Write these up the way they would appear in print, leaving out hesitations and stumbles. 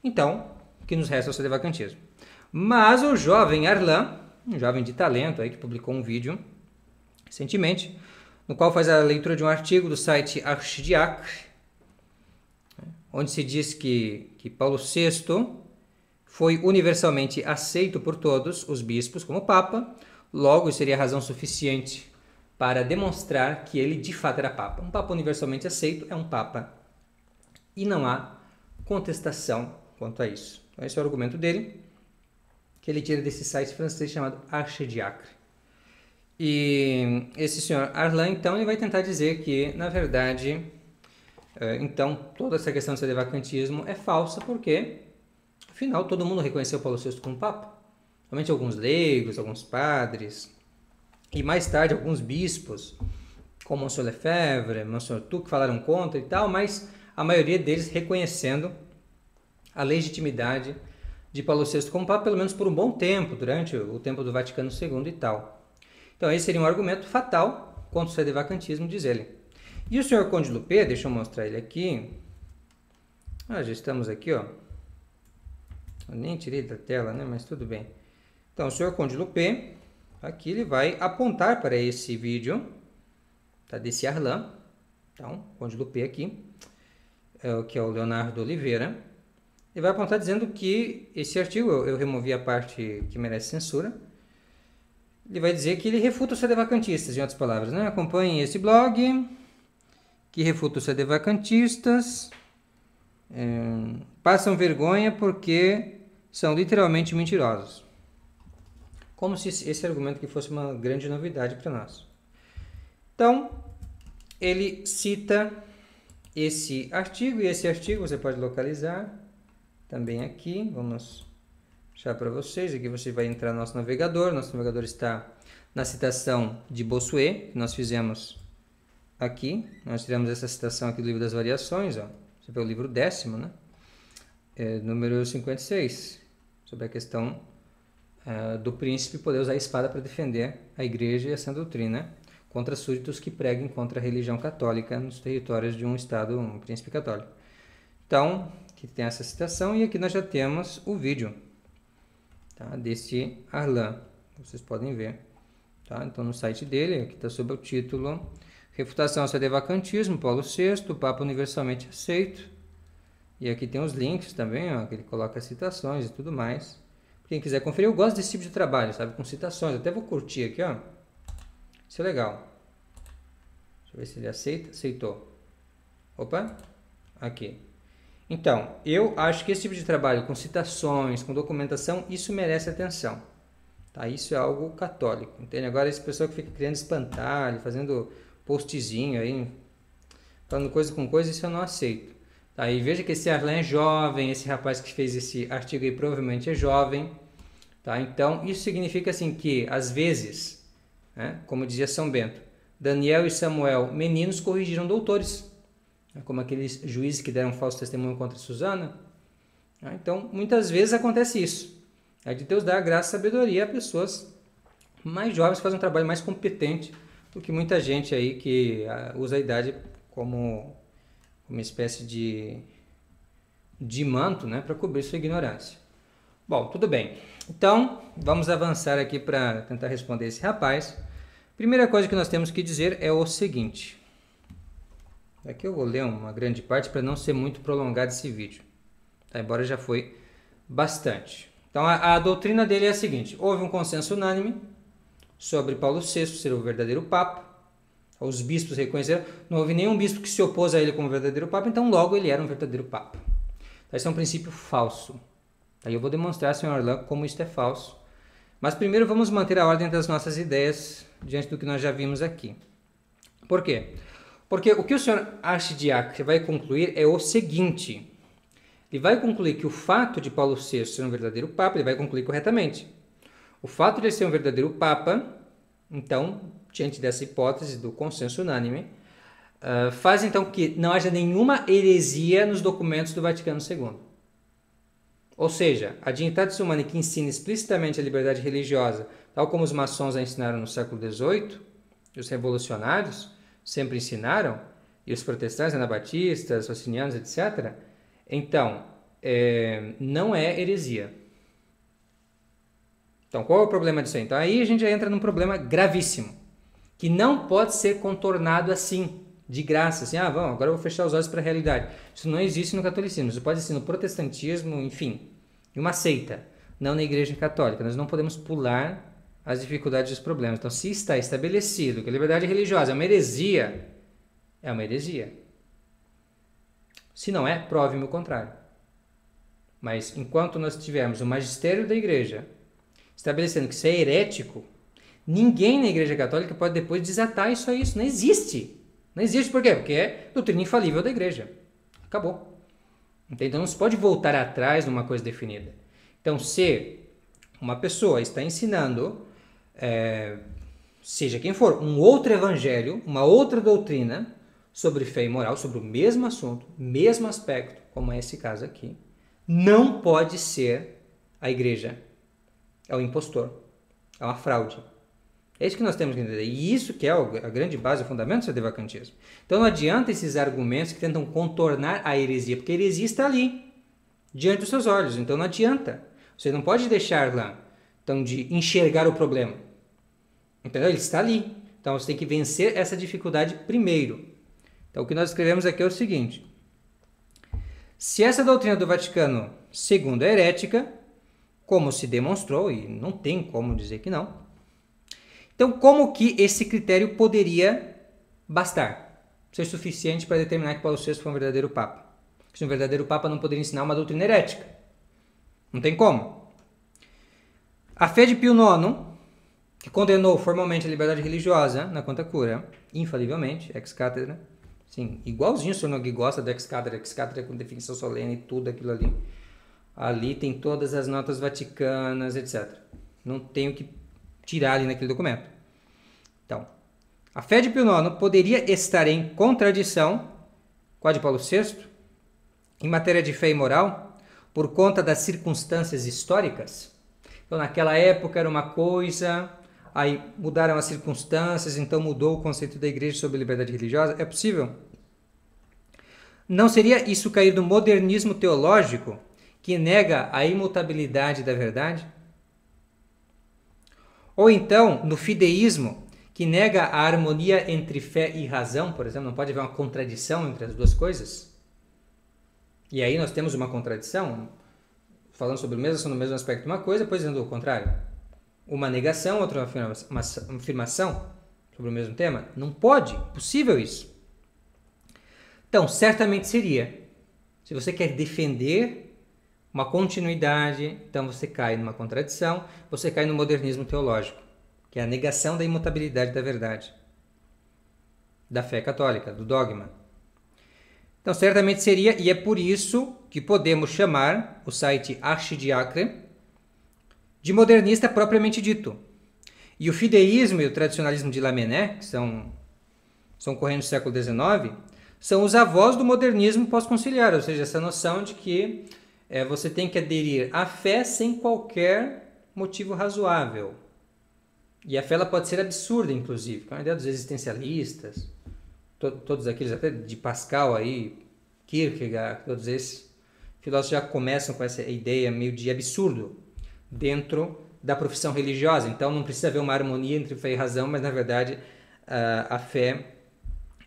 Então, o que nos resta é o sedevacantismo. Mas o jovem Arlan, um jovem de talento aí que publicou um vídeo recentemente, no qual faz a leitura de um artigo do site Archidiacre, onde se diz que Paulo VI foi universalmente aceito por todos os bispos como Papa, logo seria razão suficiente para demonstrar que ele de fato era Papa. Um Papa universalmente aceito é um Papa e não há contestação quanto a isso. Então esse é o argumento dele, que ele tira desse site francês chamado Archidiacre. E esse senhor Arlan, então, ele vai tentar dizer que, na verdade, então, toda essa questão do sedevacantismo é falsa, porque, afinal, todo mundo reconheceu Paulo VI como Papa. Somente alguns leigos, alguns padres, e mais tarde alguns bispos, como Monsieur Lefebvre, Monsieur Tuc, falaram contra e tal, mas a maioria deles reconhecendo a legitimidade de Paulo VI como Papa, pelo menos por um bom tempo, durante o tempo do Vaticano II e tal. Então, esse seria um argumento fatal contra o sedevacantismo, diz ele. E o senhor Conde Lupé, deixa eu mostrar ele aqui. Já estamos aqui, ó. Eu nem tirei da tela, né? Mas tudo bem. Então, o senhor Conde Lupé, aqui ele vai apontar para esse vídeo, tá? Desse Arlan. Então, Conde Lupé aqui, que é o Leonardo Oliveira. Ele vai apontar dizendo que esse artigo, eu removi a parte que merece censura, ele vai dizer que ele refuta os sedevacantistas, em outras palavras, né? Acompanhem esse blog, que refuta os sedevacantistas, passam vergonha porque são literalmente mentirosos. Como se esse argumento aqui fosse uma grande novidade para nós. Então, ele cita esse artigo, e esse artigo você pode localizar também aqui. Vamos deixar para vocês. Aqui você vai entrar no nosso navegador. Nosso navegador está na citação de Bossuet, que nós fizemos aqui. Nós tiramos essa citação aqui do livro das variações. Ó. Você vê o livro 10º, né? Número 56, sobre a questão do príncipe poder usar a espada para defender a igreja e a sã doutrina contra súditos que preguem contra a religião católica nos territórios de um estado, um príncipe católico. Então, aqui tem essa citação e aqui nós já temos o vídeo, tá, desse Arlan, vocês podem ver. Tá? Então, no site dele, aqui está sob o título Refutação ao sedevacantismo, Paulo VI, Papa universalmente aceito. E aqui tem os links também, ó, que ele coloca citações e tudo mais. Quem quiser conferir, eu gosto desse tipo de trabalho, sabe? Com citações. Até vou curtir aqui, ó. Isso é legal. Deixa eu ver se ele aceita. Aceitou. Opa. Aqui. Então, eu acho que esse tipo de trabalho com citações, com documentação, isso merece atenção. Tá? Isso é algo católico, entende? Agora, esse pessoal que fica criando espantalho, fazendo postzinho aí, falando coisa com coisa, isso eu não aceito. Tá? E veja que esse Arlan é jovem, esse rapaz que fez esse artigo aí provavelmente é jovem. Tá? Então, isso significa assim que, às vezes, né, como dizia São Bento, Daniel e Samuel, meninos, corrigiram doutores. Como aqueles juízes que deram falso testemunho contra Susana. Então, muitas vezes acontece isso. É de Deus dar graça e sabedoria a pessoas mais jovens que fazem um trabalho mais competente do que muita gente aí que usa a idade como uma espécie de manto, né, para cobrir sua ignorância. Bom, tudo bem. Então, vamos avançar aqui para tentar responder esse rapaz. Primeira coisa que nós temos que dizer é o seguinte. Aqui eu vou ler uma grande parte para não ser muito prolongado esse vídeo, tá? Embora já foi bastante. Então a doutrina dele é a seguinte: houve um consenso unânime sobre Paulo VI ser o verdadeiro Papa. Os bispos reconheceram, não houve nenhum bispo que se opôs a ele como verdadeiro Papa, então logo ele era um verdadeiro Papa. Então, esse é um princípio falso. Aí eu vou demonstrar, Sr. Arlan, como isso é falso. Mas primeiro vamos manter a ordem das nossas ideias diante do que nós já vimos aqui. Por quê? Porque o que o senhor Archidiacre vai concluir é o seguinte. Ele vai concluir que o fato de Paulo VI ser um verdadeiro Papa, ele vai concluir corretamente. O fato de ele ser um verdadeiro Papa, então, diante dessa hipótese do consenso unânime, faz então que não haja nenhuma heresia nos documentos do Vaticano II. Ou seja, a Dignitatis Humanae que ensina explicitamente a liberdade religiosa, tal como os maçons a ensinaram no século XVIII, e os revolucionários sempre ensinaram, e os protestantes, anabatistas, socinianos, etc. Então, não é heresia. Então, qual é o problema disso aí? Então, aí a gente já entra num problema gravíssimo, que não pode ser contornado assim, de graça, assim, vamos, agora eu vou fechar os olhos para a realidade. Isso não existe no catolicismo, isso pode existir no protestantismo, enfim, em uma seita, não na igreja católica. Nós não podemos pular as dificuldades e os problemas. Então, se está estabelecido que a liberdade religiosa é uma heresia, é uma heresia. Se não é, prove-me o contrário. Mas enquanto nós tivermos o magistério da igreja estabelecendo que isso é herético, ninguém na igreja católica pode depois desatar isso a isso. Não existe. Não existe por quê? Porque é doutrina infalível da igreja. Acabou. Então não se pode voltar atrás numa coisa definida. Então, se uma pessoa está ensinando, seja quem for, um outro evangelho, uma outra doutrina sobre fé e moral, sobre o mesmo assunto, mesmo aspecto, como é esse caso aqui, não pode ser a igreja. É o impostor. É uma fraude. É isso que nós temos que entender. E isso que é a grande base, o fundamento do sedevacantismo. Então não adianta esses argumentos que tentam contornar a heresia, porque a heresia está ali, diante dos seus olhos. Então não adianta. Você não pode deixar lá, então, de enxergar o problema. Entendeu? Ele está ali. Então você tem que vencer essa dificuldade primeiro. Então o que nós escrevemos aqui é o seguinte. Se essa doutrina do Vaticano II é herética, como se demonstrou, e não tem como dizer que não, então como que esse critério poderia bastar? Ser suficiente para determinar que Paulo VI foi um verdadeiro Papa? Se um verdadeiro Papa não poderia ensinar uma doutrina herética. Não tem como. A fé de Pio IX, que condenou formalmente a liberdade religiosa na Quanta Cura, infalivelmente, ex-cátedra, sim, igualzinho o senhor Nogui gosta do ex-cátedra com definição solene e tudo aquilo ali. Ali tem todas as notas vaticanas, etc. Não tem o que tirar ali naquele documento. Então, a fé de Pio IX poderia estar em contradição com a de Paulo VI em matéria de fé e moral por conta das circunstâncias históricas. Então, naquela época era uma coisa, aí mudaram as circunstâncias, então mudou o conceito da igreja sobre liberdade religiosa. É possível? Não seria isso cair no modernismo teológico que nega a imutabilidade da verdade? Ou então, no fideísmo, que nega a harmonia entre fé e razão, por exemplo, não pode haver uma contradição entre as duas coisas? E aí nós temos uma contradição, falando sobre o mesmo assunto, no mesmo aspecto de uma coisa, depois dizendo o contrário. Uma negação, outra uma afirmação sobre o mesmo tema? Não pode, possível isso. Então, certamente seria. Se você quer defender uma continuidade, então você cai numa contradição, você cai no modernismo teológico, que é a negação da imutabilidade da verdade, da fé católica, do dogma. Então, certamente seria, e é por isso que podemos chamar o site Archidiacre de modernista propriamente dito. E o fideísmo e o tradicionalismo de Lamennais, que são correntes do século XIX, são os avós do modernismo pós-conciliar, ou seja, essa noção de que você tem que aderir à fé sem qualquer motivo razoável. E a fé ela pode ser absurda, inclusive. Com a ideia dos existencialistas, todos aqueles, até de Pascal, aí, Kierkegaard, todos esses filósofos já começam com essa ideia meio de absurdo dentro da profissão religiosa. Então não precisa haver uma harmonia entre fé e razão, mas na verdade a fé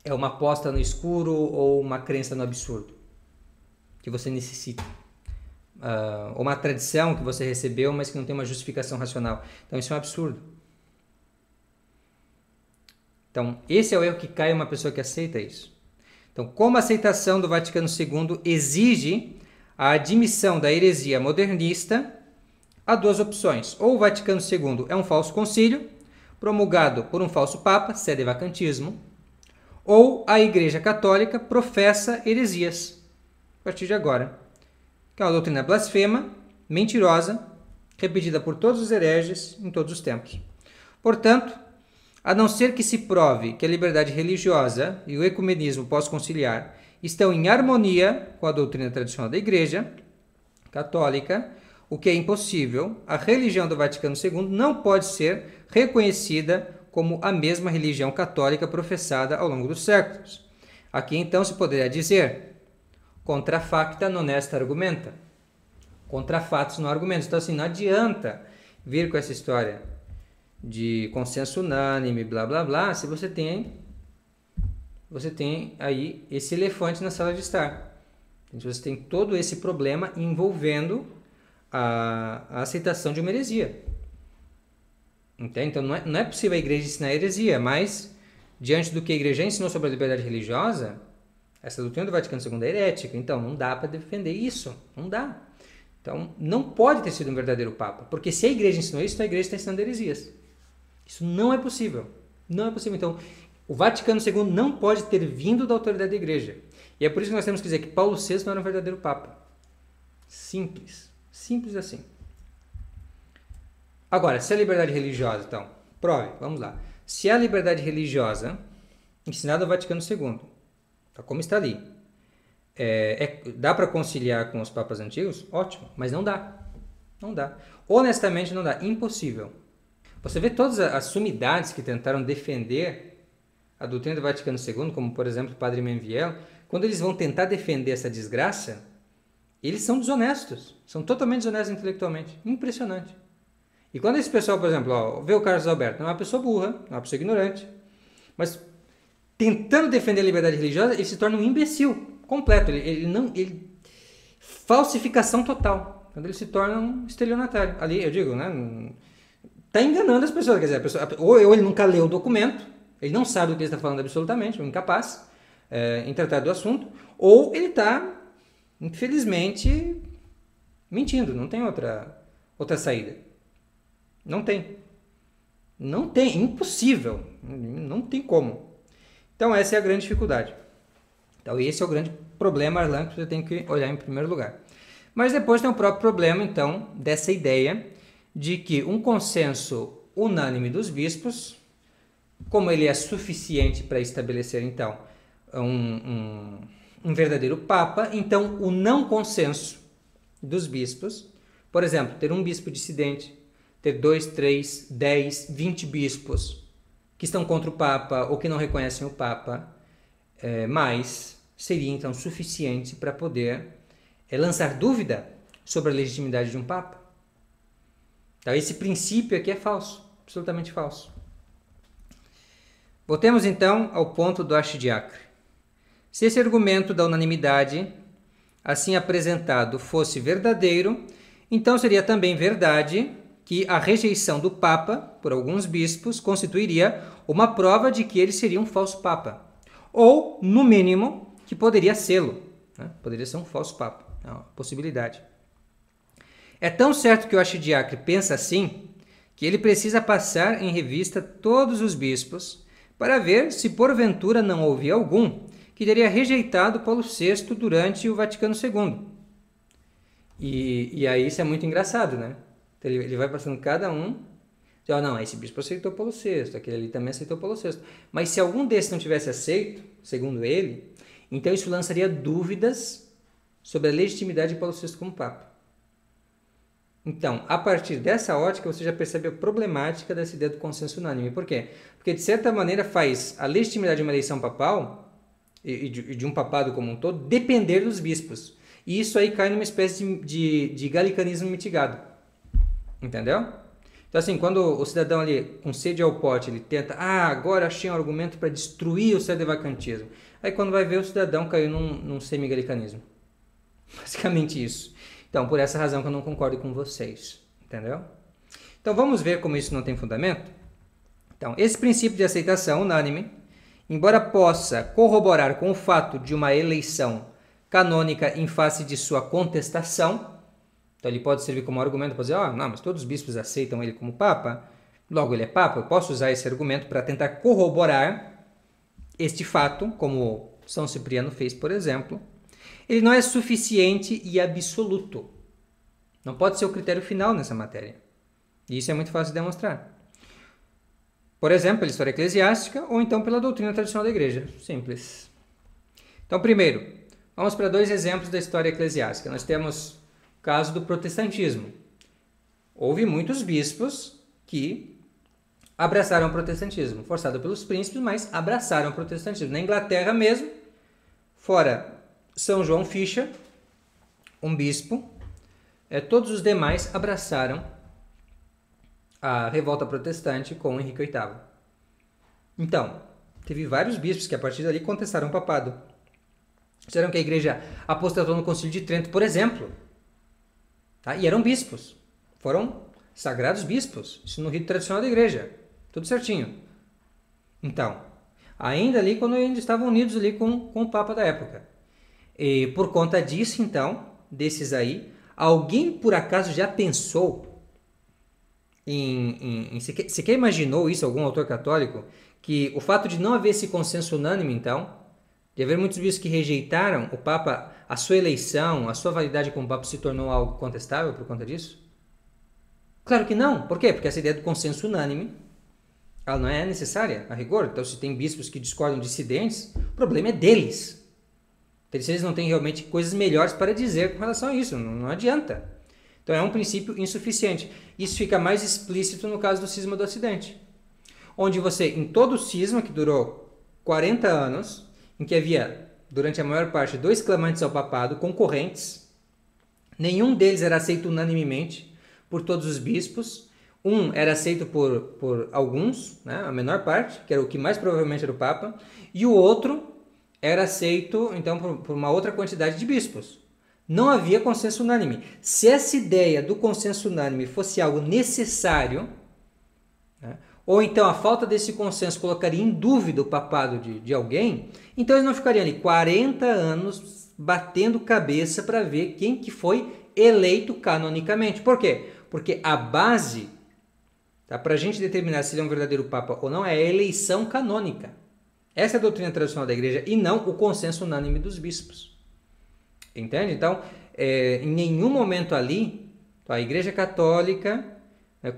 é uma aposta no escuro ou uma crença no absurdo que você necessita. Ou uma tradição que você recebeu, mas que não tem uma justificação racional. Então isso é um absurdo. Então esse é o erro que cai uma pessoa que aceita isso. Então, como a aceitação do Vaticano II exige a admissão da heresia modernista, há duas opções. Ou o Vaticano II é um falso concílio, promulgado por um falso papa, sedevacantismo, ou a Igreja Católica professa heresias, a partir de agora, que é uma doutrina blasfema, mentirosa, repetida por todos os hereges em todos os tempos. Portanto, a não ser que se prove que a liberdade religiosa e o ecumenismo pós-conciliar estão em harmonia com a doutrina tradicional da Igreja Católica, o que é impossível, a religião do Vaticano II não pode ser reconhecida como a mesma religião católica professada ao longo dos séculos. Aqui então se poderia dizer: contra facta non est argumenta. contra fatos no argumento. Então, assim, não adianta vir com essa história de consenso unânime, blá, blá, blá, se você tem aí esse elefante na sala de estar. Então, você tem todo esse problema envolvendo a aceitação de uma heresia. Entende? Então, não é possível a igreja ensinar heresia, mas, diante do que a igreja ensinou sobre a liberdade religiosa, essa doutrina do Vaticano II é herética. Então, não dá para defender isso. Não dá. Então, não pode ter sido um verdadeiro Papa. Porque se a igreja ensinou isso, então a igreja está ensinando heresias. Isso não é possível. Não é possível. Então, o Vaticano II não pode ter vindo da autoridade da igreja. E é por isso que nós temos que dizer que Paulo VI não era um verdadeiro Papa. Simples. Simples assim. Agora, se a liberdade religiosa, então, prove, vamos lá. Se a liberdade religiosa, ensinada ao Vaticano II, tá, como está ali, dá para conciliar com os papas antigos? Ótimo, mas não dá. Não dá. Honestamente, não dá. Impossível. Você vê todas as sumidades que tentaram defender a doutrina do Vaticano II, como, por exemplo, o padre Menviel, quando eles vão tentar defender essa desgraça, eles são desonestos. São totalmente desonestos intelectualmente. Impressionante. E quando esse pessoal, por exemplo, vê o Carlos Alberto, é uma pessoa burra, é uma pessoa ignorante, mas tentando defender a liberdade religiosa, ele se torna um imbecil completo. Ele falsificação total. Quando ele se torna um estelionatário. Ali, eu digo, né? Está enganando as pessoas. Quer dizer, ou ele nunca leu o documento, ele não sabe do que ele está falando absolutamente, é um incapaz em tratar do assunto, ou ele está, infelizmente, mentindo. Não tem outra saída. Não tem. Não tem. Impossível. Não tem como. Então, essa é a grande dificuldade. Então, esse é o grande problema, Arlan, que você tem que olhar em primeiro lugar. Mas depois tem o próprio problema, então, dessa ideia de que um consenso unânime dos bispos, como ele é suficiente para estabelecer, então, um verdadeiro Papa, então o não consenso dos bispos, por exemplo, ter um bispo dissidente, ter 2, 3, 10, 20 bispos que estão contra o Papa ou que não reconhecem o Papa, mas seria então suficiente para poder lançar dúvida sobre a legitimidade de um Papa. Então, esse princípio aqui é falso, absolutamente falso. Voltemos então ao ponto do archidiacre. Se esse argumento da unanimidade, assim apresentado, fosse verdadeiro, então seria também verdade que a rejeição do Papa por alguns bispos constituiria uma prova de que ele seria um falso Papa. Ou, no mínimo, que poderia sê-lo. Né? Poderia ser um falso Papa. É uma possibilidade. É tão certo que o archidiacre pensa assim, que ele precisa passar em revista todos os bispos para ver se porventura não houve algum que teria rejeitado Paulo VI durante o Vaticano II. E aí isso é muito engraçado, né? Ele vai passando cada um, diz, não, esse bispo aceitou Paulo VI, aquele ali também aceitou Paulo VI. Mas se algum desses não tivesse aceito, segundo ele, então isso lançaria dúvidas sobre a legitimidade de Paulo VI como Papa. Então, a partir dessa ótica, você já percebe a problemática dessa ideia do consenso unânime. Por quê? Porque, de certa maneira, faz a legitimidade de uma eleição papal, e de um papado como um todo, depender dos bispos. E isso aí cai numa espécie de galicanismo mitigado. Entendeu? Então, assim, quando o cidadão ali, com sede ao pote, ele tenta, agora achei um argumento para destruir o sedevacantismo. Aí, quando vai ver, o cidadão caiu num semigalicanismo. Basicamente isso. Então, por essa razão que eu não concordo com vocês. Entendeu? Então, vamos ver como isso não tem fundamento? Então, esse princípio de aceitação unânime, embora possa corroborar com o fato de uma eleição canônica em face de sua contestação, então ele pode servir como argumento para dizer, não, mas todos os bispos aceitam ele como Papa, logo ele é Papa, eu posso usar esse argumento para tentar corroborar este fato, como São Cipriano fez, por exemplo. Ele não é suficiente e absoluto. Não pode ser o critério final nessa matéria. E isso é muito fácil de demonstrar. Por exemplo, pela história eclesiástica ou então pela doutrina tradicional da igreja. Simples. Então, primeiro, vamos para 2 exemplos da história eclesiástica. Nós temos o caso do protestantismo. Houve muitos bispos que abraçaram o protestantismo, forçado pelos príncipes, mas abraçaram o protestantismo. Na Inglaterra mesmo, fora São João Fisher, um bispo, todos os demais abraçaram a revolta protestante com Henrique VIII. Então, teve vários bispos que a partir dali contestaram o papado. Disseram que a igreja apostatou no Concílio de Trento, por exemplo. Tá? E eram bispos. Foram sagrados bispos. Isso no rito tradicional da igreja. Tudo certinho. Então, ainda ali quando ainda estavam unidos ali com o Papa da época. E por conta disso, então, desses aí, alguém por acaso já pensou sequer imaginou isso, algum autor católico, que o fato de não haver esse consenso unânime, então, de haver muitos bispos que rejeitaram o Papa, a sua eleição, a sua validade como Papa se tornou algo contestável por conta disso? Claro que não. Por quê? Porque essa ideia do consenso unânime, ela não é necessária, a rigor. Então, se tem bispos que discordam dissidentes, o problema é deles. Então, se eles não têm realmente coisas melhores para dizer com relação a isso, não adianta. Então, é um princípio insuficiente. Isso fica mais explícito no caso do cisma do Ocidente, onde você, em todo o cisma, que durou 40 anos, em que havia, durante a maior parte, 2 clamantes ao papado, concorrentes, nenhum deles era aceito unanimemente por todos os bispos, um era aceito por alguns, né, a menor parte, que era o que mais provavelmente era o Papa, e o outro era aceito, então, por uma outra quantidade de bispos. Não havia consenso unânime. Se essa ideia do consenso unânime fosse algo necessário, né, ou então a falta desse consenso colocaria em dúvida o papado de alguém, então eles não ficariam ali 40 anos batendo cabeça para ver quem que foi eleito canonicamente. Por quê? Porque a base, tá, para a gente determinar se ele é um verdadeiro papa ou não, é a eleição canônica. Essa é a doutrina tradicional da igreja e não o consenso unânime dos bispos. Entende? Então, em nenhum momento ali, a igreja católica,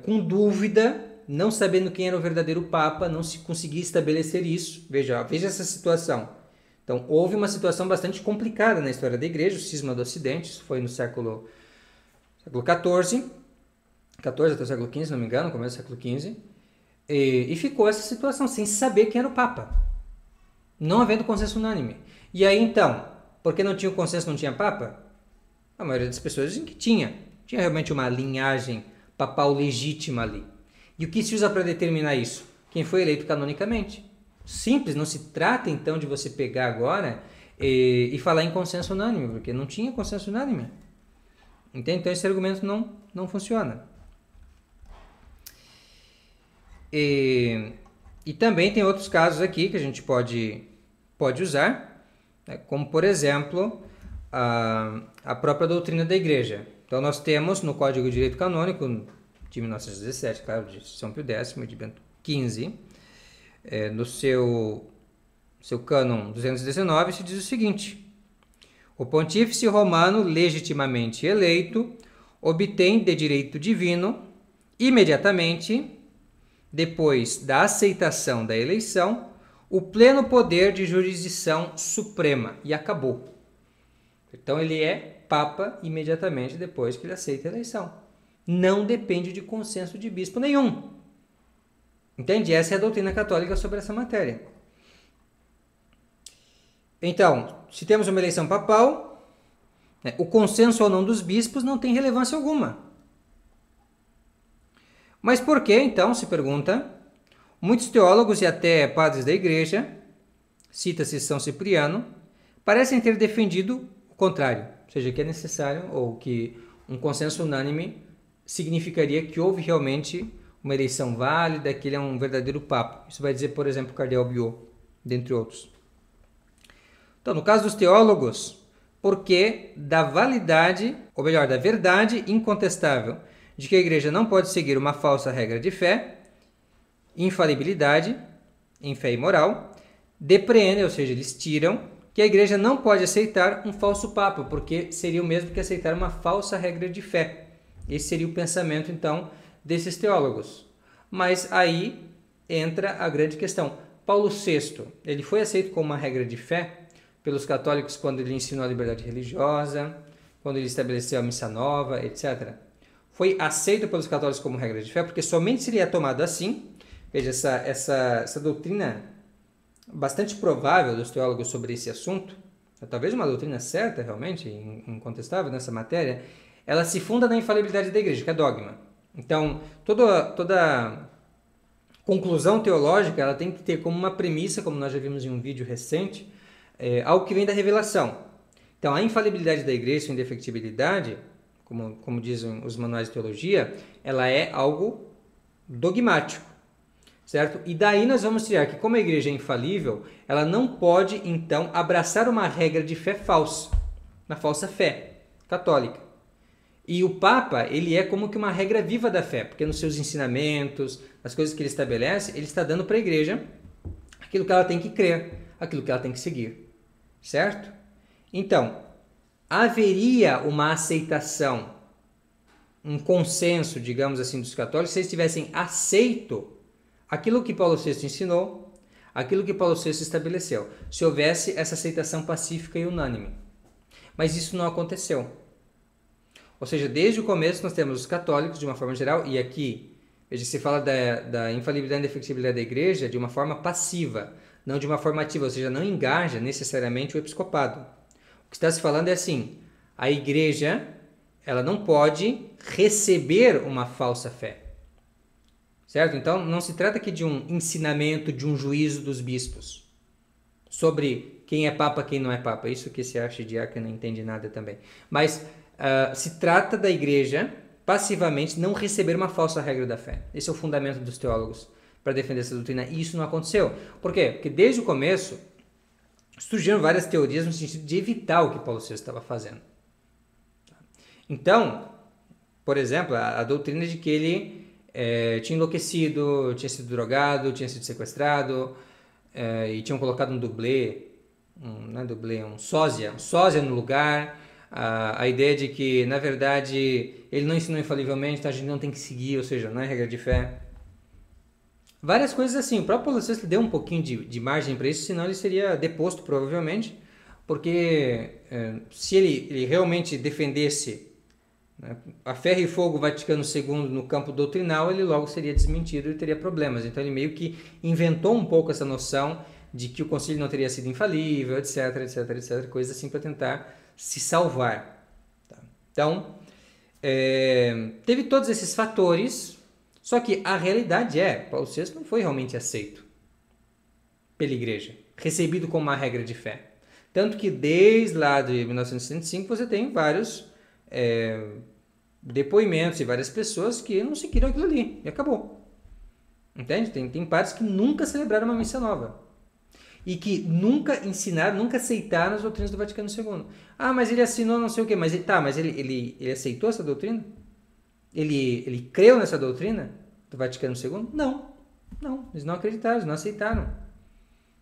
com dúvida, não sabendo quem era o verdadeiro papa, não se conseguia estabelecer isso. Veja essa situação. Então, houve uma situação bastante complicada na história da igreja, o cisma do Ocidente, isso foi no século XIV até o século XV, se não me engano, começo do século XV, e ficou essa situação, sem saber quem era o papa, não havendo consenso unânime. E aí, então, porque não tinha o consenso, não tinha papa? A maioria das pessoas dizem que tinha realmente uma linhagem papal legítima ali. E o que se usa para determinar isso? Quem foi eleito canonicamente. Simples, não se trata então de você pegar agora e falar em consenso unânime, porque não tinha consenso unânime. Entende? Então esse argumento não funciona. E também tem outros casos aqui que a gente pode usar, como por exemplo a própria doutrina da igreja. Então nós temos no Código de Direito Canônico de 1917, claro, de São Pio X e de Bento XV, no seu cânon 219, se diz o seguinte: o pontífice romano legitimamente eleito obtém de direito divino imediatamente, depois da aceitação da eleição, o pleno poder de jurisdição suprema. E acabou. Então ele é papa imediatamente depois que ele aceita a eleição. Não depende de consenso de bispo nenhum. Entende? Essa é a doutrina católica sobre essa matéria. Então, se temos uma eleição papal, o consenso ou não dos bispos não tem relevância alguma. Mas por que, então, se pergunta, muitos teólogos e até padres da igreja, cita-se São Cipriano, parecem ter defendido o contrário, ou seja, que é necessário, ou que um consenso unânime significaria que houve realmente uma eleição válida, que ele é um verdadeiro papa. Isso vai dizer, por exemplo, o cardeal Biot, dentre outros. Então, no caso dos teólogos, porque da validade, ou melhor, da verdade incontestável de que a igreja não pode seguir uma falsa regra de fé, infalibilidade, em fé e moral, depreendem, ou seja, eles tiram que a igreja não pode aceitar um falso papa, porque seria o mesmo que aceitar uma falsa regra de fé. Esse seria o pensamento, então, desses teólogos. Mas aí entra a grande questão. Paulo VI, ele foi aceito como uma regra de fé pelos católicos quando ele ensinou a liberdade religiosa, quando ele estabeleceu a missa nova, etc. Foi aceito pelos católicos como regra de fé, porque somente seria tomado assim. Veja, essa doutrina bastante provável dos teólogos sobre esse assunto, talvez uma doutrina certa realmente, incontestável nessa matéria, ela se funda na infalibilidade da igreja, que é dogma. Então, toda conclusão teológica ela tem que ter como uma premissa, como nós já vimos em um vídeo recente, algo que vem da revelação. Então, a infalibilidade da igreja, sua indefectibilidade, como dizem os manuais de teologia, ela é algo dogmático, certo? E daí nós vamos tirar que, como a igreja é infalível, ela não pode, então, abraçar uma regra de fé falsa, uma falsa fé católica. E o Papa, ele é como que uma regra viva da fé, porque nos seus ensinamentos, nas coisas que ele estabelece, ele está dando para a igreja aquilo que ela tem que crer, aquilo que ela tem que seguir, certo? Então, haveria uma aceitação, um consenso, digamos assim, dos católicos, se eles tivessem aceito aquilo que Paulo VI ensinou, aquilo que Paulo VI estabeleceu, se houvesse essa aceitação pacífica e unânime. Mas isso não aconteceu. Ou seja, desde o começo nós temos os católicos, de uma forma geral, e aqui, veja, se fala da infalibilidade e indefectibilidade da igreja de uma forma passiva, não de uma forma ativa, ou seja, não engaja necessariamente o episcopado. O que está se falando é assim, a igreja, ela não pode receber uma falsa fé. Certo? Então, não se trata aqui de um ensinamento, de um juízo dos bispos sobre quem é papa, quem não é papa. Isso que esse arquidiácono não entende nada também. Mas se trata da igreja passivamente não receber uma falsa regra da fé. Esse é o fundamento dos teólogos para defender essa doutrina. E isso não aconteceu. Por quê? Porque desde o começo surgiram várias teorias no sentido de evitar o que Paulo VI estava fazendo. Então, por exemplo, a doutrina de que ele tinha enlouquecido, tinha sido drogado, tinha sido sequestrado e tinham colocado um dublê, um sósia no lugar. A ideia de que, na verdade, ele não ensinou infalivelmente, então a gente não tem que seguir, ou seja, não é regra de fé. Várias coisas assim. O próprio Paulo VI deu um pouquinho de margem para isso, senão ele seria deposto, provavelmente, porque se ele realmente defendesse a ferro e fogo Vaticano II no campo doutrinal, ele logo seria desmentido e teria problemas. Então ele meio que inventou um pouco essa noção de que o concílio não teria sido infalível, etc, coisas assim para tentar se salvar. Tá? Então, teve todos esses fatores, só que a realidade Paulo VI não foi realmente aceito pela igreja, recebido como uma regra de fé. Tanto que desde lá de 1965 você tem vários depoimentos e várias pessoas que não seguiram aquilo ali e acabou. Entende? Tem padres que nunca celebraram uma missa nova e que nunca ensinaram, nunca aceitaram as doutrinas do Vaticano II. Ah, mas ele assinou não sei o quê, mas ele aceitou essa doutrina? Ele creu nessa doutrina do Vaticano II? Não, eles não acreditaram, eles não aceitaram.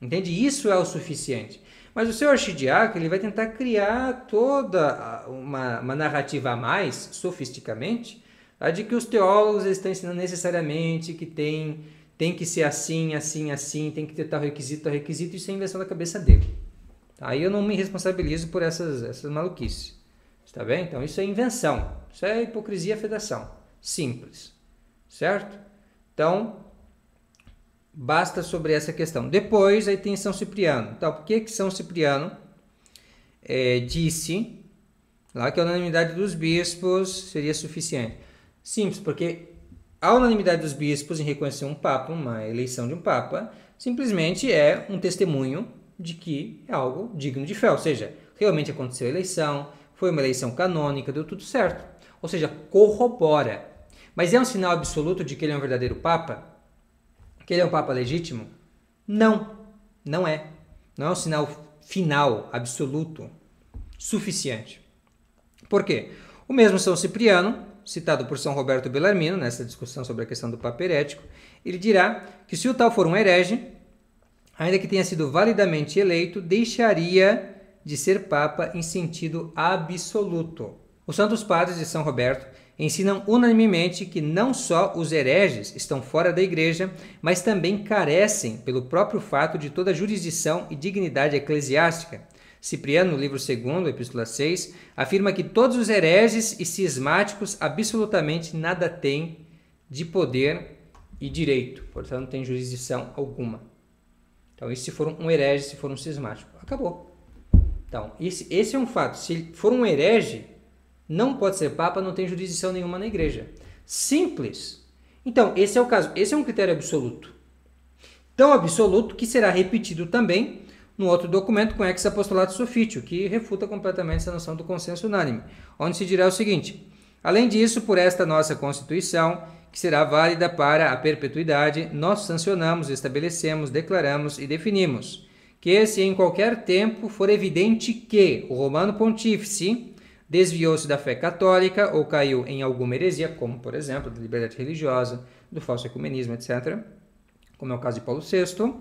Entende? Isso é o suficiente. Mas o seu arquidiácono ele vai tentar criar toda uma narrativa a mais, sofisticamente, de que os teólogos eles estão ensinando necessariamente que tem que ser assim, tem que ter tal requisito, isso é invenção da cabeça dele. Aí eu não me responsabilizo por essas maluquices. Está bem? Então isso é invenção, isso é hipocrisia e fedação. Simples. Certo? Então, basta sobre essa questão. Depois, aí tem São Cipriano. Então, por que São Cipriano disse lá que a unanimidade dos bispos seria suficiente? Simples, porque a unanimidade dos bispos em reconhecer um papa, uma eleição de um papa, simplesmente é um testemunho de que é algo digno de fé. Ou seja, realmente aconteceu a eleição, foi uma eleição canônica, deu tudo certo. Ou seja, corrobora. Mas é um sinal absoluto de que ele é um verdadeiro papa? Que ele é um papa legítimo? Não, não é. Não é um sinal final, absoluto, suficiente. Por quê? O mesmo São Cipriano, citado por São Roberto Bellarmino, nessa discussão sobre a questão do papa herético, ele dirá que se o tal for um herege, ainda que tenha sido validamente eleito, deixaria de ser papa em sentido absoluto. Os santos padres de São Roberto ensinam unanimemente que não só os hereges estão fora da igreja, mas também carecem pelo próprio fato de toda jurisdição e dignidade eclesiástica. Cipriano, no livro 2º, epístola 6, afirma que todos os hereges e cismáticos absolutamente nada têm de poder e direito, portanto não tem jurisdição alguma. Então isso se for um herege, se for um cismático, acabou. Então esse é um fato, se for um herege, não pode ser papa, não tem jurisdição nenhuma na igreja. Simples. Então, esse é o caso. Esse é um critério absoluto. Tão absoluto que será repetido também no outro documento com ex apostolatus officio, que refuta completamente essa noção do consenso unânime, onde se dirá o seguinte: além disso, por esta nossa Constituição, que será válida para a perpetuidade, nós sancionamos, estabelecemos, declaramos e definimos que, se em qualquer tempo for evidente que o Romano Pontífice desviou-se da fé católica ou caiu em alguma heresia, como, por exemplo, da liberdade religiosa, do falso ecumenismo, etc., como é o caso de Paulo VI,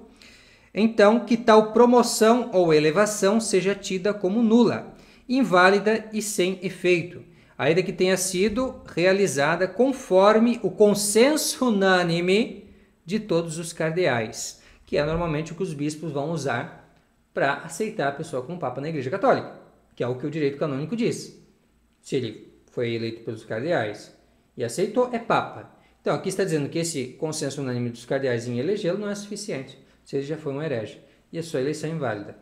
então que tal promoção ou elevação seja tida como nula, inválida e sem efeito, ainda que tenha sido realizada conforme o consenso unânime de todos os cardeais, que é normalmente o que os bispos vão usar para aceitar a pessoa como papa na Igreja Católica, que é o que o direito canônico diz. Se ele foi eleito pelos cardeais e aceitou, é papa. Então, aqui está dizendo que esse consenso unânime dos cardeais em elegê-lo não é suficiente, se ele já foi um herege, e a sua eleição é inválida.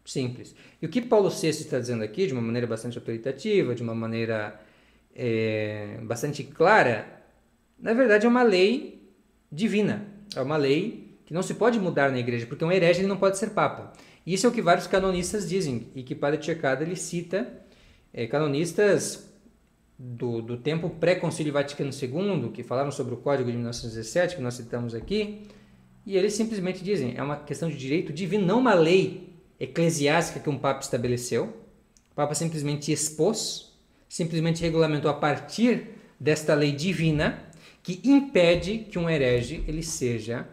Simples. E o que Paulo VI está dizendo aqui, de uma maneira bastante autoritativa, de uma maneira bastante clara, na verdade é uma lei divina. É uma lei que não se pode mudar na igreja, porque um herege ele não pode ser papa. E isso é o que vários canonistas dizem, e que Padre Tchekada ele cita canonistas do tempo pré-concílio Vaticano II, que falaram sobre o Código de 1917, que nós citamos aqui, e eles simplesmente dizem, é uma questão de direito divino, não uma lei eclesiástica que um papa estabeleceu. O papa simplesmente expôs, simplesmente regulamentou a partir desta lei divina que impede que um herege ele seja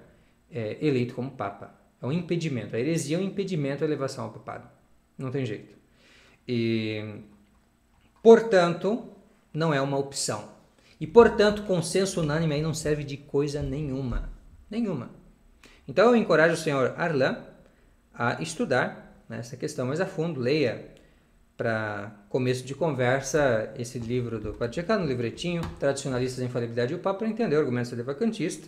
eleito como papa. É um impedimento. A heresia é um impedimento à elevação ao papado. Não tem jeito. E, portanto, não é uma opção. E, portanto, consenso unânime aí não serve de coisa nenhuma. Nenhuma. Então, eu encorajo o senhor Arlan a estudar essa questão mais a fundo. Leia, para começo de conversa, esse livro do Padre Tchekada, no livretinho, Tradicionalistas, a Infalibilidade e o Papa, para entender o argumento vacantista.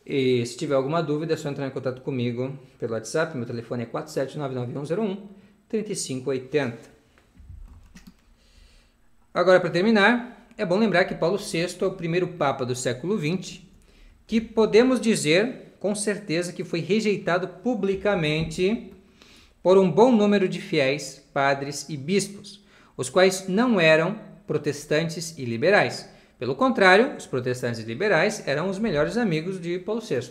E se tiver alguma dúvida, é só entrar em contato comigo pelo WhatsApp. Meu telefone é 47991013580. Agora, para terminar, é bom lembrar que Paulo VI é o primeiro Papa do século XX, que podemos dizer com certeza que foi rejeitado publicamente por um bom número de fiéis, padres e bispos, os quais não eram protestantes e liberais. Pelo contrário, os protestantes e liberais eram os melhores amigos de Paulo VI.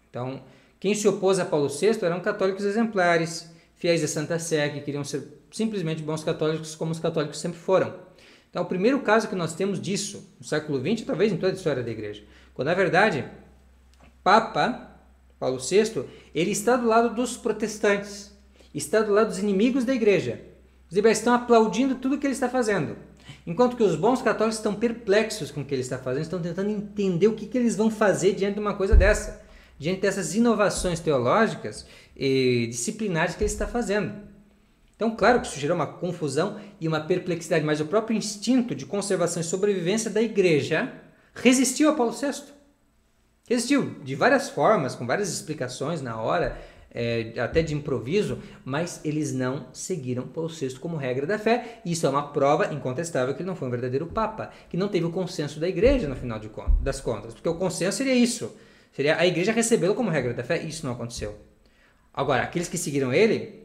Então, quem se opôs a Paulo VI eram católicos exemplares, fiéis da Santa Sé, que queriam ser simplesmente bons católicos como os católicos sempre foram. Então, o primeiro caso que nós temos disso, no século XX, talvez em toda a história da Igreja, quando, na verdade, Papa Paulo VI, ele está do lado dos protestantes, está do lado dos inimigos da Igreja. Os liberais estão aplaudindo tudo o que ele está fazendo, enquanto que os bons católicos estão perplexos com o que ele está fazendo, estão tentando entender o que eles vão fazer diante de uma coisa dessa, diante dessas inovações teológicas e disciplinares que ele está fazendo. Então, claro que isso gerou uma confusão e uma perplexidade, mas o próprio instinto de conservação e sobrevivência da Igreja resistiu a Paulo VI. Resistiu de várias formas, com várias explicações na hora, até de improviso, mas eles não seguiram Paulo VI como regra da fé. Isso é uma prova incontestável que ele não foi um verdadeiro Papa, que não teve o consenso da Igreja no final das contas, porque o consenso seria isso, seria a Igreja recebê-lo como regra da fé, e isso não aconteceu. Agora, aqueles que seguiram ele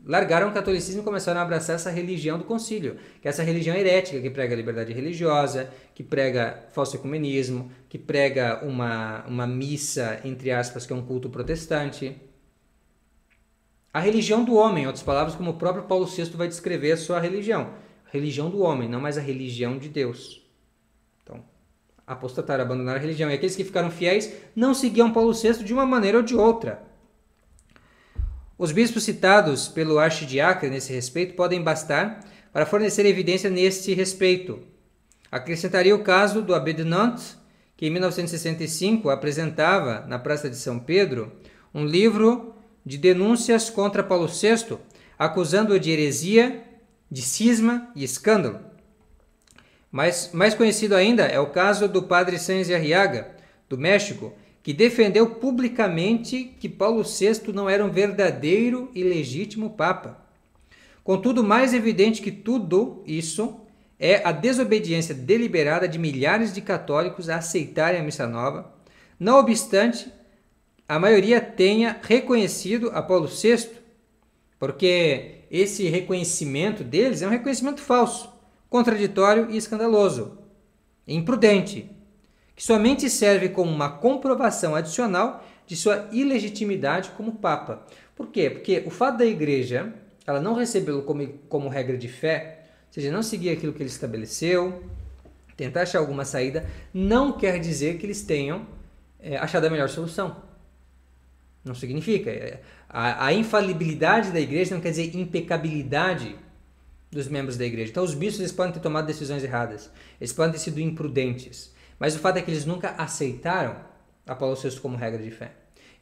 largaram o catolicismo e começaram a abraçar essa religião do concílio, que é essa religião herética que prega a liberdade religiosa, que prega falso ecumenismo, que prega uma missa, entre aspas, que é um culto protestante. A religião do homem, em outras palavras, como o próprio Paulo VI vai descrever a sua religião. A religião do homem, não mais a religião de Deus. Então, apostataram, abandonaram a religião. E aqueles que ficaram fiéis não seguiam Paulo VI de uma maneira ou de outra. Os bispos citados pelo archidiácono nesse respeito podem bastar para fornecer evidência neste respeito. Acrescentaria o caso do Abbé de Nantes, que em 1965 apresentava na Praça de São Pedro um livro de denúncias contra Paulo VI, acusando-o de heresia, de cisma e escândalo. Mais conhecido ainda é o caso do padre Sáenz de Arriaga, do México, que defendeu publicamente que Paulo VI não era um verdadeiro e legítimo Papa. Contudo, mais evidente que tudo isso é a desobediência deliberada de milhares de católicos a aceitarem a missa nova, não obstante a maioria tenha reconhecido Apolo VI, porque esse reconhecimento deles é um reconhecimento falso, contraditório e escandaloso, imprudente, que somente serve como uma comprovação adicional de sua ilegitimidade como Papa. Por quê? Porque o fato da Igreja ela não recebê-lo como regra de fé, ou seja, não seguir aquilo que ele estabeleceu, tentar achar alguma saída, não quer dizer que eles tenham achado a melhor solução. Não significa. A infalibilidade da igreja não quer dizer impecabilidade dos membros da igreja. Então os bispos eles podem ter tomado decisões erradas, eles podem ter sido imprudentes, mas o fato é que eles nunca aceitaram Apolo VI como regra de fé.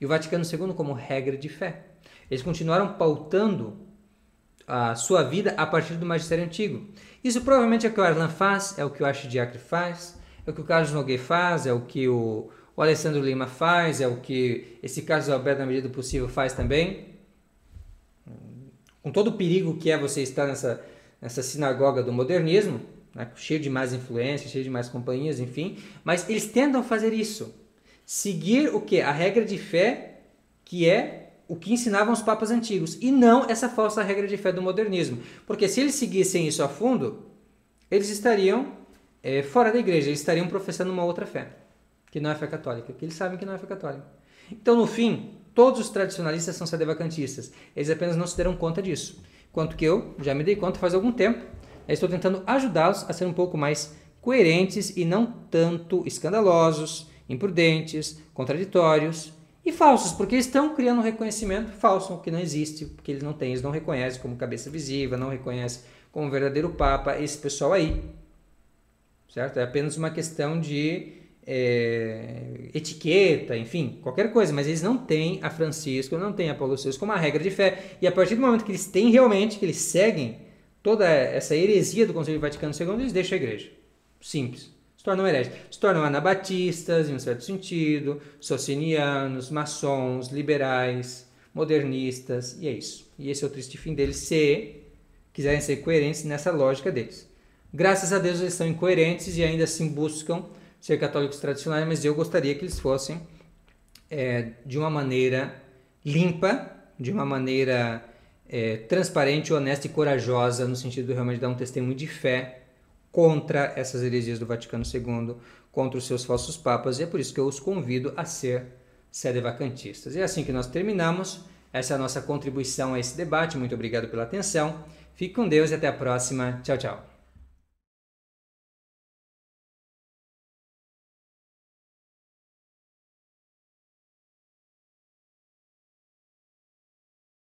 E o Vaticano II como regra de fé. Eles continuaram pautando a sua vida a partir do magistério antigo. Isso provavelmente é o que o Arlan faz, é o que o Archidiacre faz, é o que o Carlos Nogueira faz, é o que o Alessandro Lima faz, é o que esse Carlos Alberto, na medida do possível, faz também. Com todo o perigo que é você estar nessa sinagoga do modernismo, né, cheio de mais influências, cheio de mais companhias, enfim, mas eles tentam fazer isso. Seguir o quê? A regra de fé, que é o que ensinavam os papas antigos, e não essa falsa regra de fé do modernismo. Porque se eles seguissem isso a fundo, eles estariam fora da igreja, eles estariam professando uma outra fé, que não é fé católica, que eles sabem que não é fé católica. Então, no fim, todos os tradicionalistas são sedevacantistas. Eles apenas não se deram conta disso. Quanto que eu já me dei conta faz algum tempo. Eu estou tentando ajudá-los a ser um pouco mais coerentes e não tanto escandalosos, imprudentes, contraditórios e falsos, porque eles estão criando um reconhecimento falso, que não existe, porque eles não reconhecem como cabeça visível, não reconhecem como verdadeiro Papa esse pessoal aí. Certo? É apenas uma questão de etiqueta, enfim, qualquer coisa, mas eles não têm a Francisco, não têm a Paulo VI como uma regra de fé, e a partir do momento que eles têm realmente, que eles seguem toda essa heresia do Concílio Vaticano II, eles deixam a igreja. Simples. Se tornam hereges. Se tornam anabatistas, em um certo sentido, socinianos, maçons, liberais, modernistas, e é isso. E esse é o triste fim deles, se quiserem ser coerentes nessa lógica deles. Graças a Deus eles são incoerentes e ainda assim buscam ser católicos tradicionais, mas eu gostaria que eles fossem de uma maneira limpa, de uma maneira transparente, honesta e corajosa, no sentido de realmente dar um testemunho de fé contra essas heresias do Vaticano II, contra os seus falsos papas, e é por isso que eu os convido a ser sedevacantistas. E é assim que nós terminamos essa é a nossa contribuição a esse debate. Muito obrigado pela atenção. Fique com Deus e até a próxima. Tchau, tchau.